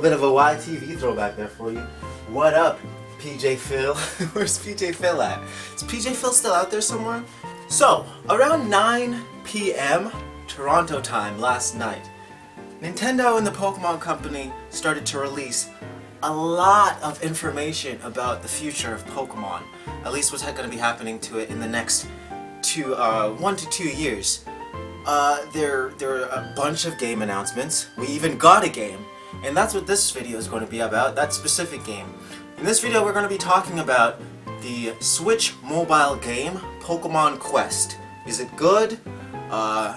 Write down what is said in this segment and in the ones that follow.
bit of a YTV throwback there for you. What up, PJ Phil? Where's PJ Phil at? Is PJ Phil still out there somewhere? So, around 9 p.m. Toronto time last night, Nintendo and the Pokemon Company started to release a lot of information about the future of Pokemon. At least what's going to be happening to it in the next 1 to 2 years. There are a bunch of game announcements. We even got a game, and that's what this video is going to be about, that specific game. In this video we're going to be talking about the Switch mobile game, Pokemon Quest. Is it good?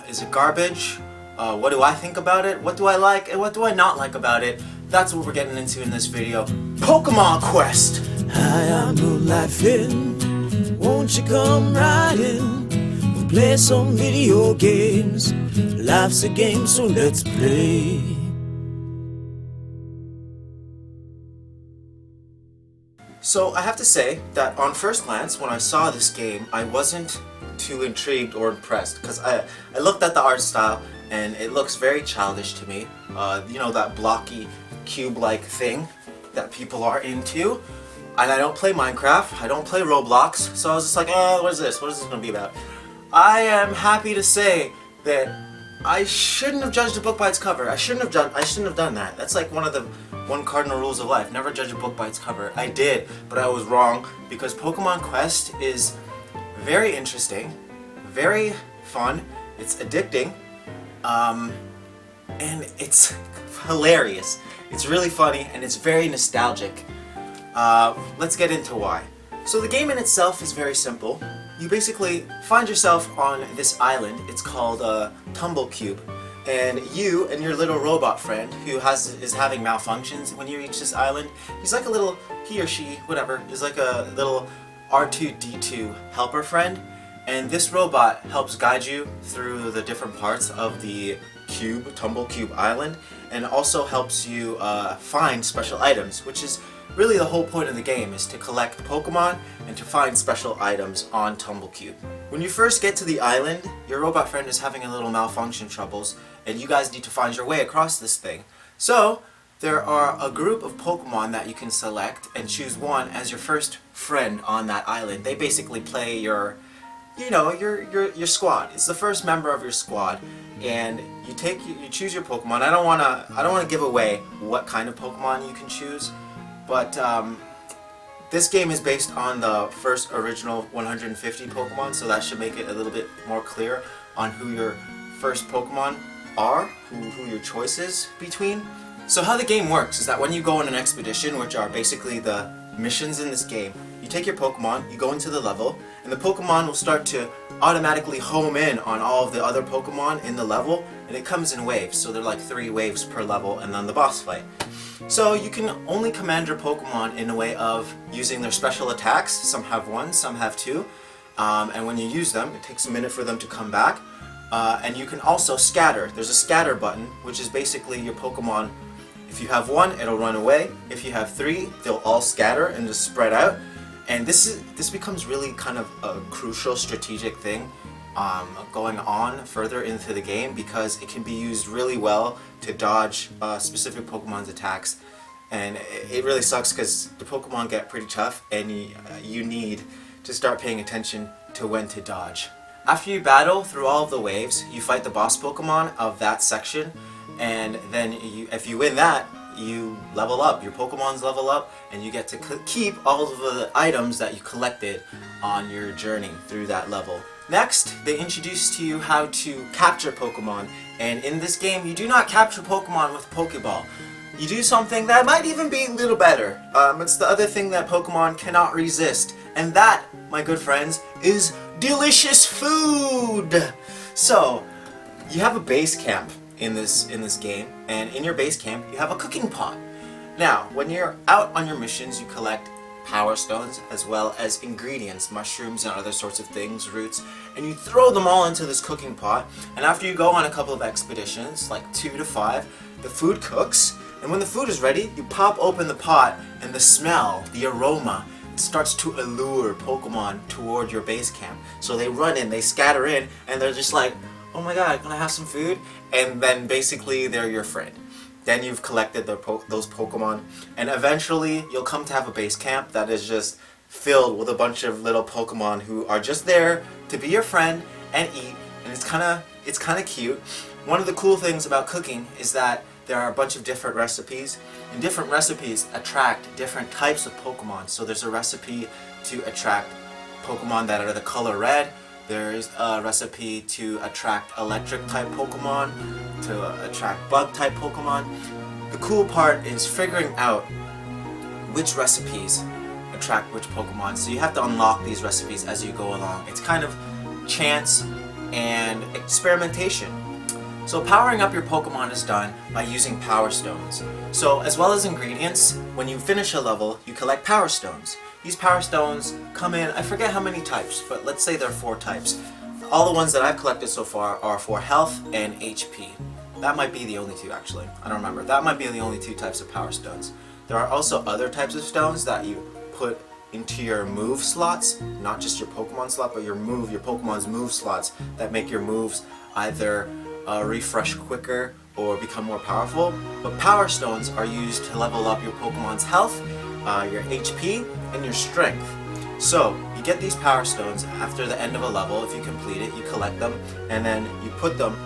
Is it garbage? What do I think about it? What do I like and what do I not like about it? That's what we're getting into in this video. Pokemon Quest! Hi, I'm Moonlight Finn. Won't you come right in? We'll play some video games. Life's a game, so let's play. So I have to say that on first glance, when I saw this game, I wasn't too intrigued or impressed, because I looked at the art style and it looks very childish to me. You know, that blocky cube-like thing that people are into. And I don't play Minecraft, I don't play Roblox, so I was just like, oh, what is this? What is this going to be about? I am happy to say that I shouldn't have judged a book by its cover. I shouldn't have done that. That's like one of the cardinal rules of life. Never judge a book by its cover. I did, but I was wrong, because Pokemon Quest is very interesting, very fun, it's addicting, and it's hilarious. It's really funny and it's very nostalgic. Let's get into why. So the game in itself is very simple. You basically find yourself on this island. It's called Tumblecube, and you and your little robot friend, who is having malfunctions when you reach this island. He's like a little, he or she, whatever, is like a little R2-D2 helper friend, and this robot helps guide you through the different parts of the Tumblecube Island, and also helps you find special items, which is really the whole point of the game, is to collect Pokemon and to find special items on Tumblecube. When you first get to the island, your robot friend is having a little malfunction troubles, and you guys need to find your way across this thing. So there are a group of Pokemon that you can select and choose one as your first friend on that island. They basically play your squad. It's the first member of your squad, and you choose your Pokemon. I don't wanna give away what kind of Pokemon you can choose, but this game is based on the first original 150 Pokemon, so that should make it a little bit more clear on who your first Pokemon are, who your choice is between. So how the game works is that when you go on an expedition, which are basically the missions in this game, you take your Pokemon, you go into the level, and the Pokemon will start to automatically home in on all of the other Pokemon in the level, and it comes in waves, so they're like 3 waves per level, and then the boss fight. So you can only command your Pokemon in a way of using their special attacks. Some have 1, some have 2, and when you use them, it takes a minute for them to come back. And you can also scatter. There's a scatter button, which is basically your Pokemon. If you have 1, it'll run away. If you have 3, they'll all scatter and just spread out. And this becomes really kind of a crucial strategic thing going on further into the game, because it can be used really well to dodge specific Pokemon's attacks. And it really sucks because the Pokemon get pretty tough, and you need to start paying attention to when to dodge. After you battle through all of the waves, you fight the boss Pokemon of that section, and then if you win that, you level up, your Pokemons level up, and you get to keep all of the items that you collected on your journey through that level. Next, they introduce to you how to capture Pokemon, and in this game you do not capture Pokemon with Pokeball. You do something that might even be a little better. It's the other thing that Pokemon cannot resist, and that, my good friends, is delicious food! So, you have a base camp in this game, and in your base camp you have a cooking pot. Now, when you're out on your missions, you collect power stones as well as ingredients, mushrooms and other sorts of things, roots, and you throw them all into this cooking pot, and after you go on a couple of expeditions, like 2 to 5, the food cooks, and when the food is ready, you pop open the pot, and the smell, the aroma, starts to allure Pokemon toward your base camp. So they run in, they scatter in, and they're just like, oh my god, can I have some food? And then basically they're your friend. then you've collected those Pokemon, and eventually you'll come to have a base camp that is just filled with a bunch of little Pokemon who are just there to be your friend and eat, and it's kind of cute. One of the cool things about cooking is that there are a bunch of different recipes, and different recipes attract different types of Pokemon. So there's a recipe to attract Pokemon that are the color red. There's a recipe to attract electric type Pokemon, to attract bug type Pokemon. The cool part is figuring out which recipes attract which Pokemon. So you have to unlock these recipes as you go along. It's kind of chance and experimentation. So powering up your Pokemon is done by using Power Stones. So as well as ingredients, when you finish a level, you collect Power Stones. These Power Stones come in, I forget how many types, but let's say there are 4 types. All the ones that I've collected so far are for health and HP. That might be the only 2 actually, I don't remember. That might be the only 2 types of Power Stones. There are also other types of stones that you put into your move slots, not just your Pokemon slot, but your Pokemon's move slots that make your moves either refresh quicker or become more powerful. But Power Stones are used to level up your Pokemon's health, your HP, and your strength. So you get these Power Stones after the end of a level. If you complete it, you collect them, and then you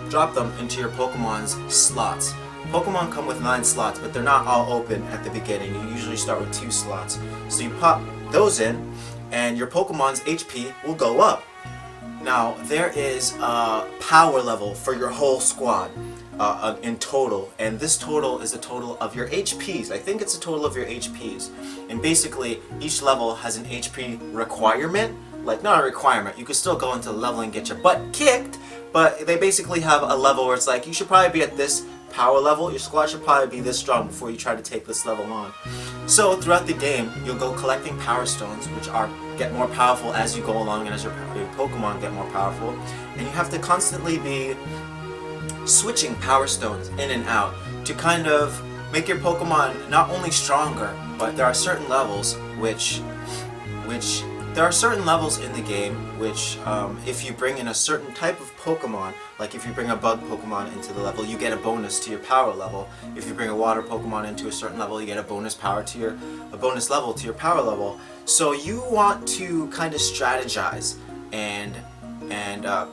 drop them into your Pokemon's slots. Pokemon come with 9 slots, but they're not all open at the beginning. You usually start with 2 slots. So you pop those in, and your Pokemon's HP will go up. Now, there is a power level for your whole squad in total, and this total is a total of your HPs. I think it's a total of your HPs. And basically, each level has an HP requirement. Like, not a requirement, you could still go into the level and get your butt kicked, but they basically have a level where it's like, you should probably be at this power level, your squad should probably be this strong before you try to take this level on. So throughout the game, you'll go collecting Power Stones, which get more powerful as you go along and as your Pokemon get more powerful. And you have to constantly be switching Power Stones in and out to kind of make your Pokemon not only stronger, but there are certain levels in the game which if you bring in a certain type of Pokemon, like if you bring a bug Pokemon into the level, you get a bonus to your power level. If you bring a water Pokemon into a certain level, you get a bonus level to your power level. So you want to kind of strategize and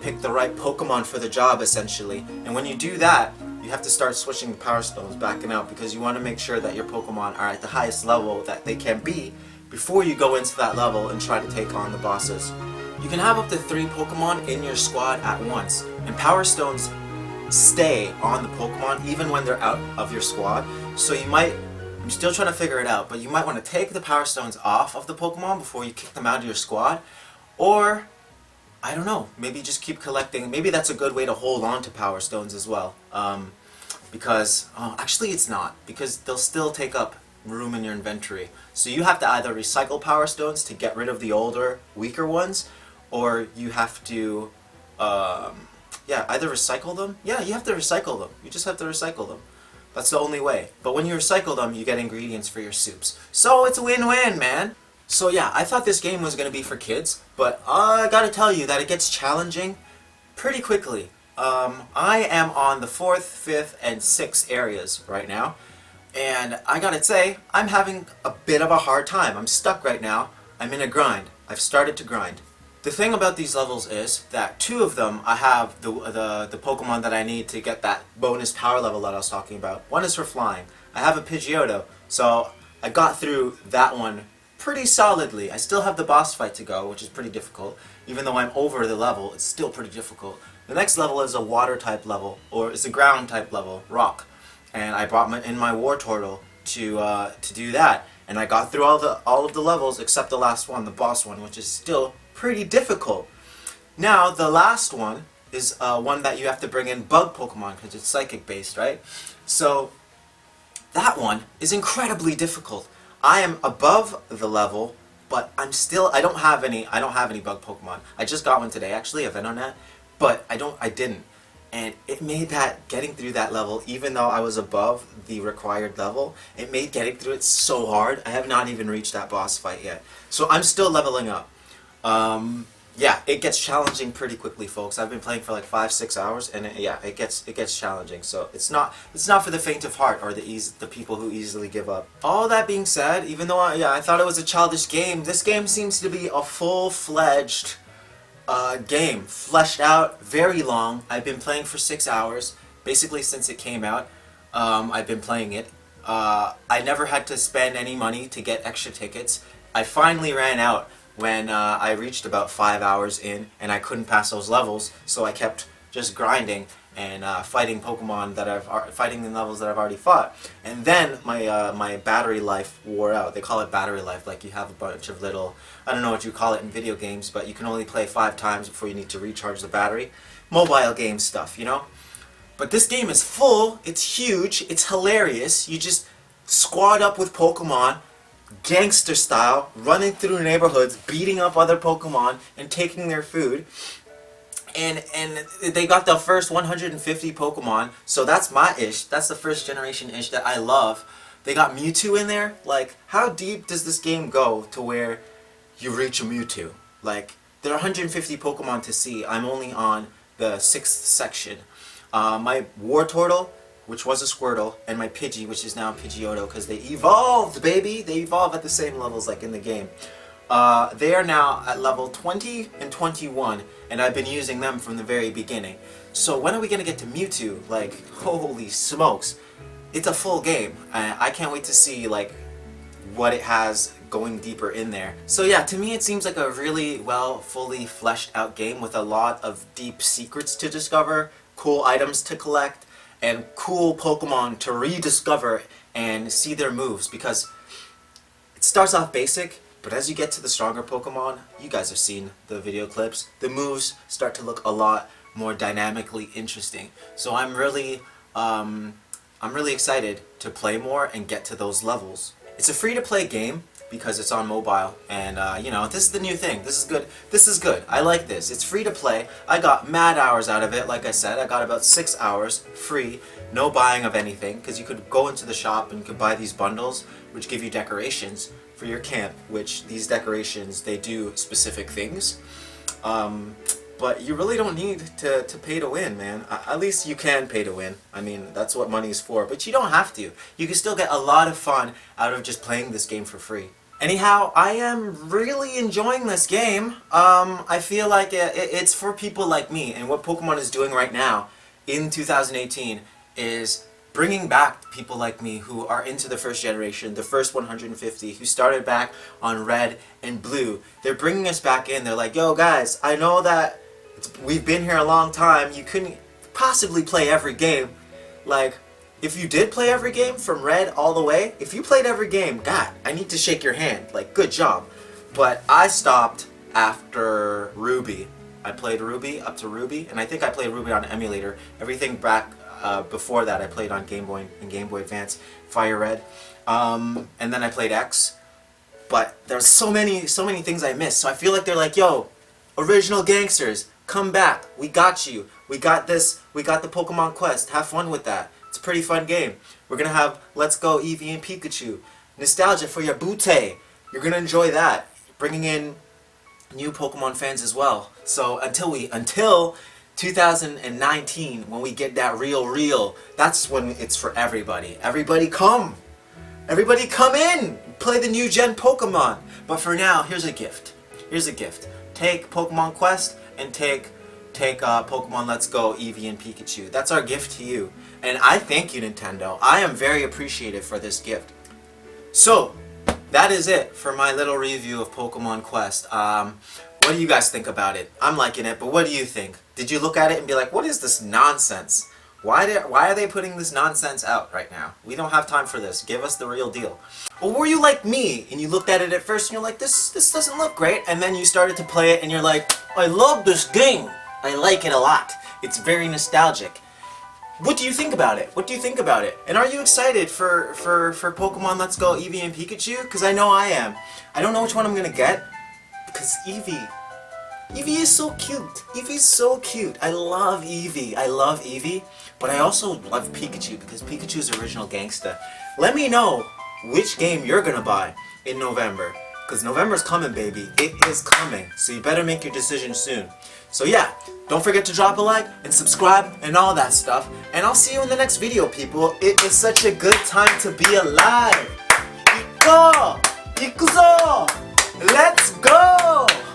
pick the right Pokemon for the job, essentially. And when you do that, you have to start switching the Power Stones back and out, because you want to make sure that your Pokemon are at the highest level that they can be before you go into that level and try to take on the bosses. You can have up to 3 Pokemon in your squad at once, and Power Stones stay on the Pokemon even when they're out of your squad. So I'm still trying to figure it out, but you might want to take the Power Stones off of the Pokemon before you kick them out of your squad, or I don't know, maybe just keep collecting. Maybe that's a good way to hold on to Power Stones as well, because actually it's not, because they'll still take up room in your inventory. So you have to either recycle Power Stones to get rid of the older, weaker ones, or you have to either recycle them. Yeah, you have to recycle them. You just have to recycle them. That's the only way. But when you recycle them, you get ingredients for your soups. So it's a win-win, man. So yeah, I thought this game was going to be for kids, but I gotta tell you that it gets challenging pretty quickly. I am on the 4th, 5th, and 6th areas right now, and I gotta say, I'm having a bit of a hard time. I'm stuck right now. I'm in a grind. I've started to grind. The thing about these levels is that 2 of them I have the Pokemon that I need to get that bonus power level that I was talking about. One is for flying. I have a Pidgeotto, so I got through that one pretty solidly. I still have the boss fight to go, which is pretty difficult. Even though I'm over the level, it's still pretty difficult. The next level is a water type level, or it's a ground type level, rock. And I brought in my Wartortle to do that. And I got through all of the levels except the last one, the boss one, which is still pretty difficult. Now the last one is one that you have to bring in bug Pokemon because it's psychic based, right? So that one is incredibly difficult. I am above the level, but I don't have any bug Pokemon. I just got one today, actually, a Venonat, but I didn't. And it made getting through that level, even though I was above the required level, it made getting through it so hard. I have not even reached that boss fight yet. So I'm still leveling up. yeah, it gets challenging pretty quickly, folks. I've been playing for like 5-6 hours, and it gets challenging. So it's not for the faint of heart or the people who easily give up. All that being said, even though I thought it was a childish game, this game seems to be a full-fledged game, fleshed out, very long. I've been playing for 6 hours, basically since it came out. I've been playing it. I never had to spend any money to get extra tickets. I finally ran out when I reached about 5 hours in, and I couldn't pass those levels, so I kept just grinding and fighting Pokemon fighting the levels that I've already fought. And then my battery life wore out. They call it battery life, like you have a bunch of little, I don't know what you call it in video games, but you can only play 5 times before you need to recharge the battery. Mobile game stuff, you know? But this game is full, it's huge, it's hilarious. You just squad up with Pokemon, gangster style, running through neighborhoods, beating up other Pokemon and taking their food. And they got the first 150 Pokemon, so that's my ish. That's the first generation ish that I love. They got Mewtwo in there. Like, how deep does this game go to where you reach a Mewtwo? Like, there are 150 Pokemon to see. I'm only on the 6th section. My Wartortle, which was a Squirtle, and my Pidgey, which is now Pidgeotto, because they evolved, baby! They evolve at the same levels like in the game. They are now at level 20 and 21, and I've been using them from the very beginning. So when are we going to get to Mewtwo? Like, holy smokes. It's a full game. I can't wait to see, like, what it has going deeper in there. So yeah, to me it seems like a really fully fleshed out game with a lot of deep secrets to discover, cool items to collect, and cool Pokemon to rediscover and see their moves, because it starts off basic, but as you get to the stronger Pokemon, you guys have seen the video clips, the moves start to look a lot more dynamically interesting. So I'm really excited to play more and get to those levels. It's a free-to-play game because it's on mobile, and you know, this is the new thing. This is good. This is good. I like this. It's free to play. I got mad hours out of it. Like I said, I got about 6 hours free, no buying of anything, because you could go into the shop and you could buy these bundles, which give you decorations for your camp. Which these decorations, they do specific things. But you really don't need to pay to win, man. At least you can pay to win. I mean, that's what money's for. But you don't have to. You can still get a lot of fun out of just playing this game for free. Anyhow, I am really enjoying this game. I feel like it's for people like me. And what Pokemon is doing right now in 2018 is bringing back people like me who are into the first generation, the first 150, who started back on Red and Blue. They're bringing us back in. They're like, yo guys, I know that we've been here a long time. You couldn't possibly play every game. Like, if you did play every game from Red all the way, if you played every game, God, I need to shake your hand. Like, good job. But I stopped after Ruby. I played Ruby up to Ruby, and I think I played Ruby on emulator. Everything back before that I played on Game Boy and Game Boy Advance, Fire Red, and then I played X. But there's so many things I missed. So I feel like they're like, yo, original gangsters, come back. We got you. We got this. We got the Pokemon Quest. Have fun with that. It's a pretty fun game. We're gonna have Let's Go Eevee and Pikachu. Nostalgia for your Butte. You're gonna enjoy that. Bringing in new Pokemon fans as well. So until 2019, when we get that real, that's when it's for everybody. Everybody come! Everybody come in! Play the new gen Pokemon! But for now, here's a gift. Here's a gift. Take Pokemon Quest and take Pokemon Let's Go Eevee and Pikachu. That's our gift to you. And I thank you, Nintendo. I am very appreciative for this gift. So, that is it for my little review of Pokemon Quest. What do you guys think about it? I'm liking it, but what do you think? Did you look at it and be like, what is this nonsense? Why are they putting this nonsense out right now? We don't have time for this. Give us the real deal. Or were you like me and you looked at it at first and you're like, this doesn't look great, and then you started to play it and you're like, I love this game. I like it a lot. It's very nostalgic. What do you think about it? What do you think about it? And are you excited for Pokemon Let's Go Eevee and Pikachu? Because I know I am. I don't know which one I'm gonna get, because Eevee is so cute. Eevee's so cute. I love Eevee. I love Eevee, but I also love Pikachu because Pikachu's original gangsta. Let me know which game you're gonna buy in November. because November's coming, baby. It is coming. So you better make your decision soon. So yeah, don't forget to drop a like and subscribe and all that stuff. And I'll see you in the next video, people. It is such a good time to be alive. Iko! Ikuzo! Let's go!